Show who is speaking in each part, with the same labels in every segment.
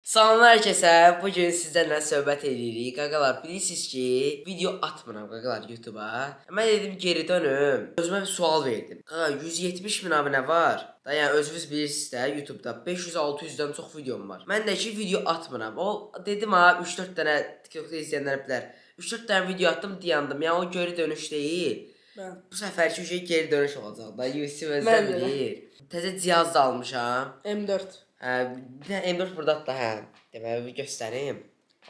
Speaker 1: Salamlar herkese. Bugün sizlerle söhbət edirik. Qaqalar, bilirsiniz ki, video atmıram qaqalar YouTube'a. Mən dedim geri dönüm. Özümə bir sual verdim. Qaqa 170 min abunə var. Da yəni özünüz bilirsiniz də YouTube'da 500-600'dən çox videom var. Mən də ki video atmıram. O dedim ha 3-4 dənə TikTok'da izləyənlər bilər. 3-4 dənə video attım, dayandım. Yəni o geri dönüş deyil. Bu səfərki şey geri dönüş olacaq da. YouTube özdən bilir. Təzə cihaz da almışam.
Speaker 2: M4.
Speaker 1: M4 burada da hə. Deməli bir göstərim.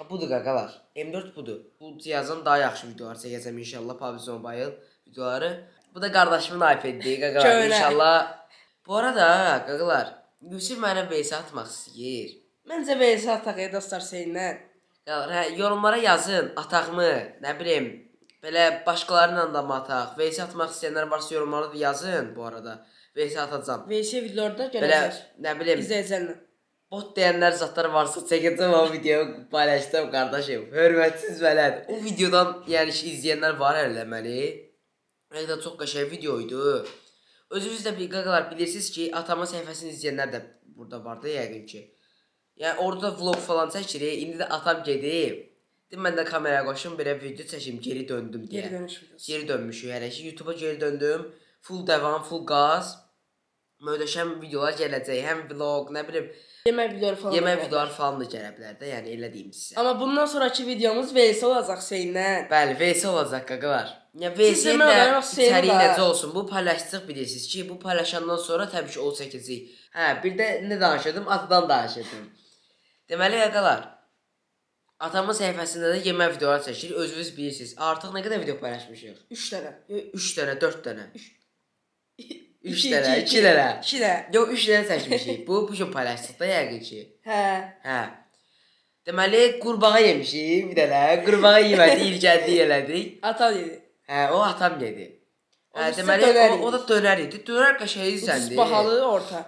Speaker 1: Budur qaqalar. M4 budur. Bu cihazdan daha yaxşı videolar çəkəcəm inşallah PUBG Mobile videoları. Bu da qardaşımın iPad-dir qaqalar inşallah. Bu arada qaqalar, Yusuf mənə VS atmaq istəyir.
Speaker 2: Məncə VS ataq dostlar seninlə.
Speaker 1: Qaqalar, hə, yorumlara yazın, ataqmı, nə bilim, belə başqalarıyla da mı ataq? VS atmaq istəyənlər varsa yorumlara da yazın bu arada. VS atacağam.
Speaker 2: VS videolarda gələcək.
Speaker 1: Belə, nə bilim,
Speaker 2: İzləyəcəklər.
Speaker 1: bot deyənlər zatlar varsa çəkəcəm o videoyu paylaşdım qardaşım. Hörmətsiz vəlad. O videodan yəni ki izləyənlər var eləməli. Həqiqətən çox qəşəng video idi. Özünüz də qaqalar bilirsiniz ki, atamın səhifəsini izləyənlər də burada var da yəqin ki. Yəni orada vlog falan çəkirik. İndi də atam gedib. Dedim mən də kameraya qoşum belə video çəkim, geri döndüm deyə.
Speaker 2: Geri dönüş videosu.
Speaker 1: Geri dönmüşük hələ ki YouTube'a geri döndüm. Full devam, full gaz. Möhtəşəm videolar gələcək. Həm vlog, nə bilim,
Speaker 2: Yemək
Speaker 1: videoları falan da gələ bilər də, yəni elə deyim sizə.
Speaker 2: Amma bundan sonraki videomuz VS olacaq seninlə.
Speaker 1: Bəli, VS olacaq qaqalar. Yəni VS-nin də içəriyi necə olsun? Bu paylaşacaq bilirsiniz ki, bu paylaşandan sonra təbii ki o çəkəcək. Hə, bir də nə danışırdım? Atadan danışırdım. Deməli qaqalar, atamın səhifəsində də yemək videoları çəkirik, özünüz bilirsiniz. Artıq nə qədər video paylaşmışıq?
Speaker 2: 3 dənə.
Speaker 1: 3 dənə, 4 dənə. 3
Speaker 2: 2
Speaker 1: dənə, 2 dənə.
Speaker 2: 2 dənə.
Speaker 1: Yox, 3 dənə çəkmişik. Bu gün paylaşdıq da yəqin ki.
Speaker 2: Hə.
Speaker 1: Hə. Deməli qurbağa yemişik bir dənə. Qurbağa yemədik, ilgəldi elədik.
Speaker 2: Ata dedi.
Speaker 1: Hə, o atam yedi. Hə,
Speaker 2: O
Speaker 1: deməli o da dönər idi. Dönər qəşəng izləndi.
Speaker 2: Ucuz bahalı orta.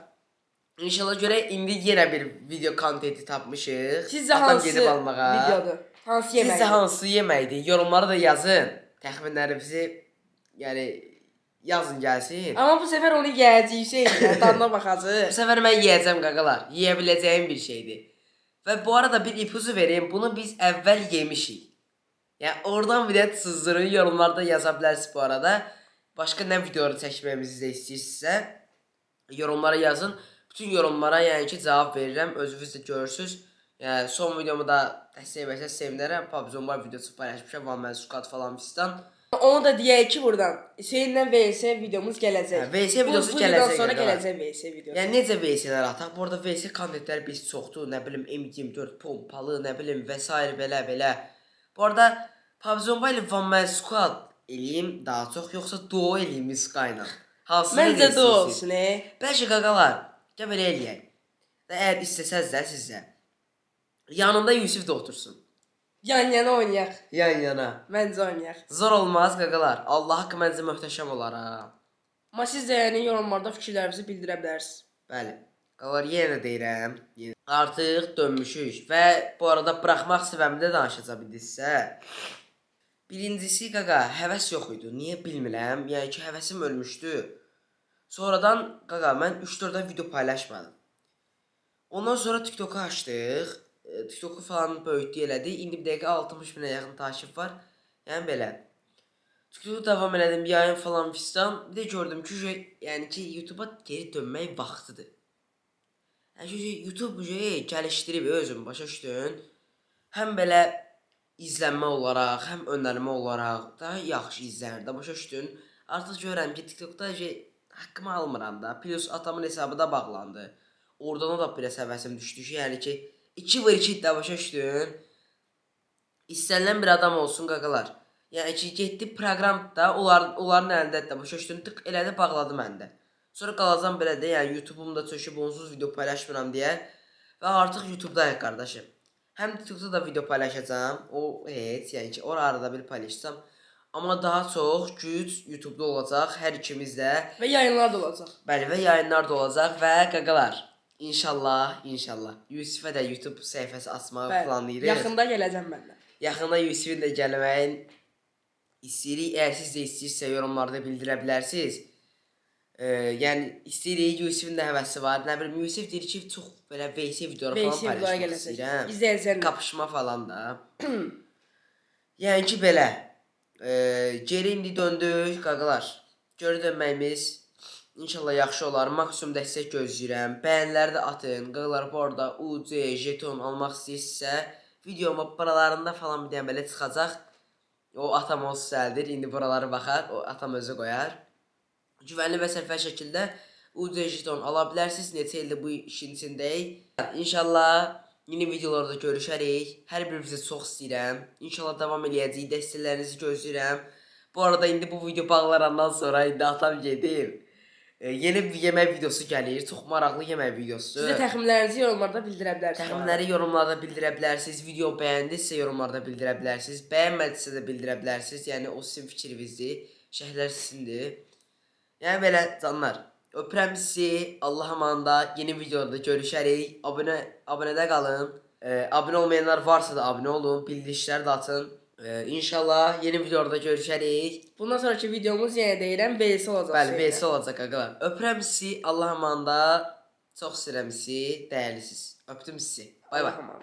Speaker 1: İnşallah görək indi yenə bir video kontenti tapmışıq.
Speaker 2: Sizcə
Speaker 1: Atam
Speaker 2: hansı
Speaker 1: gedib almağa.
Speaker 2: videodur? Hansı yeməkdir?
Speaker 1: Sizcə hansı yeməkdir? Yorumlara da yazın. Təxminlərinizi yəni yazın gəlsin.
Speaker 2: Amma bu səfər onu yeyəcəyik, dadına baxacağıq.
Speaker 1: Bu səfər mən yeyəcəm qaqalar. Yeyə biləcəyim bir şeydir. Və bu arada bir ipucu vereyim. Bunu biz əvvəl yemişik. Yəni oradan bir də sızdırın, yorumlarda yaza bilərsiniz bu arada. Başqa nə videoları çəkməyimizi də istəyirsinizsə yorumlara yazın. Bütün yorumlara yəni ki cavab verirəm. Özünüz də görürsüz. Yəni son videomu da dəstək versəz sevinərəm. PUBG Mobile videosu paylaşmışam. One Man Squad falan fistan.
Speaker 2: Onu da deyək ki buradan seninlə VS videomuz gələcək.
Speaker 1: VS videosu gələcək.
Speaker 2: Bundan sonra gələcək VS videosu.
Speaker 1: Yəni necə VS-lər ataq? Bu arada VS kontentləri biz çoxdur. Nə bilim M24 pompalı, nə bilim və s. belə. Bu arada PUBG Mobile One Man Squad eləyim daha çox yoxsa duo eləyim Sky ilə? Hansını
Speaker 2: Məncə duo olsun.
Speaker 1: Bəlkə qaqalar, gəl belə eləyək. Əgər istəsəz də sizə yanında Yusuf da otursun.
Speaker 2: Yan-yana oynayaq.
Speaker 1: Yan-yana.
Speaker 2: Məncə oynayaq.
Speaker 1: Zor olmaz qaqalar. Allah haqqı məncə möhtəşəm olar ha.
Speaker 2: Amma siz də yəni yorumlarda fikirlərinizi bildirə bilərsiniz.
Speaker 1: Bəli. Qaqalar yenə deyirəm. Artıq dönmüşük və bu arada buraxmaq səbəbində danışacaq bildirsə. Birincisi qaqa, həvəs yox idi. Niyə bilmirəm? Yəni ki, həvəsim ölmüşdü. Sonradan qaqa mən 3-4 video paylaşmadım. Ondan sonra TikTok-u açdıq. TikTok-u falan böyütdü elədi. İndi bir dəqiqə 60 minə yaxın takip var. Yəni belə. TikTok-u davam elədim, yayın falan fistan. Bir də gördüm ki, yəni ki, YouTube-a geri dönmək vaxtıdır. Yəni ki, YouTube gəlişdirib özüm başa düşdün. Həm belə izlənmə olaraq, həm önərmə olaraq daha yaxşı izlənir də başa düşdün. Artıq görürəm ki, TikTok-da haqqımı almıram da. Plus atamın hesabı da bağlandı. Oradan da biraz həvəsim düşdü ki, yəni ki 2/2 də başa düşdün. İstənilən bir adam olsun qaqalar. Yəni ki, getdi proqramda onların əlində də başa düşdün. Tık elədi, bağladı məndə. Sonra qalacam belə də, yəni YouTube-umda çöküb onsuz video paylaşmıram deyə. Və artıq YouTube-dayıq qardaşım. Həm TikTokda da video paylaşacağam. O heç, yəni ki, orada bir paylaşacağam. Amma daha çox güc YouTube-da olacaq hər ikimiz də.
Speaker 2: Və yayınlar da olacaq.
Speaker 1: Bəli, və yayınlar da olacaq və qaqalar. İnşallah. Yusifə də YouTube səhifəsi açmağı planlayırıq.
Speaker 2: Yaxında gələcəm mən də.
Speaker 1: Yaxında Yusifin də gəlməyin istəyirik. Əgər siz də istəyirsə yorumlarda bildirə bilərsiniz. Yəni istəyirik, Yusifin də həvəsi var. Nə bilim, Yusif deyir ki, çox belə VS videoları falan
Speaker 2: VS videolara
Speaker 1: paylaşmaq
Speaker 2: gələcək.
Speaker 1: istəyirəm.
Speaker 2: İzləyəcəklər.
Speaker 1: Kapışma falan da. Yəni ki, belə. Geri indi döndük, qaqalar. Geri dönməyimiz İnşallah yaxşı olar. Maksimum dəstək gözləyirəm. Bəyənləri də atın. Qaqalar bu arada UC, jeton almaq istəyirsə, videoma buralarında falan bir dənə belə çıxacaq. O atam o səldir. İndi buraları baxar. O atam özü qoyar. Güvənli və səfər şəkildə UC jeton ala bilərsiniz. Neçə ildir bu işin içindəyik. İnşallah yeni videolarda görüşərik. Hər birinizi çox istəyirəm. İnşallah davam eləyəcəyik. Dəstəklərinizi gözləyirəm. Bu arada indi bu video bağlarandan sonra indi atam gedir. Yeni bir yemək videosu gəlir. Çox maraqlı yemək videosu.
Speaker 2: Sizə təxminlərinizi yorumlarda bildirə bilərsiniz.
Speaker 1: Təxminləri yorumlarda bildirə bilərsiniz. Video bəyəndinizsə yorumlarda bildirə bilərsiniz. Bəyənmədisə də bildirə bilərsiniz. Yəni o sizin fikrinizdir. Şərhlər sizindir. Yəni belə canlar. Öpürəm sizi. Allah amanında yeni videoda görüşərik. Abunədə qalın. Abunə olmayanlar varsa da abunə olun. Bildirişləri də atın. İnşallah yeni videoda görüşərik.
Speaker 2: Bundan sonraki videomuz yenə deyirəm VS olacaq.
Speaker 1: Bəli, VS olacaq qaqalar. Öpürəm sizi. Allah amanında. Çox istəyirəm sizi. Dəyərlisiniz. Öpdüm sizi. Bay bay.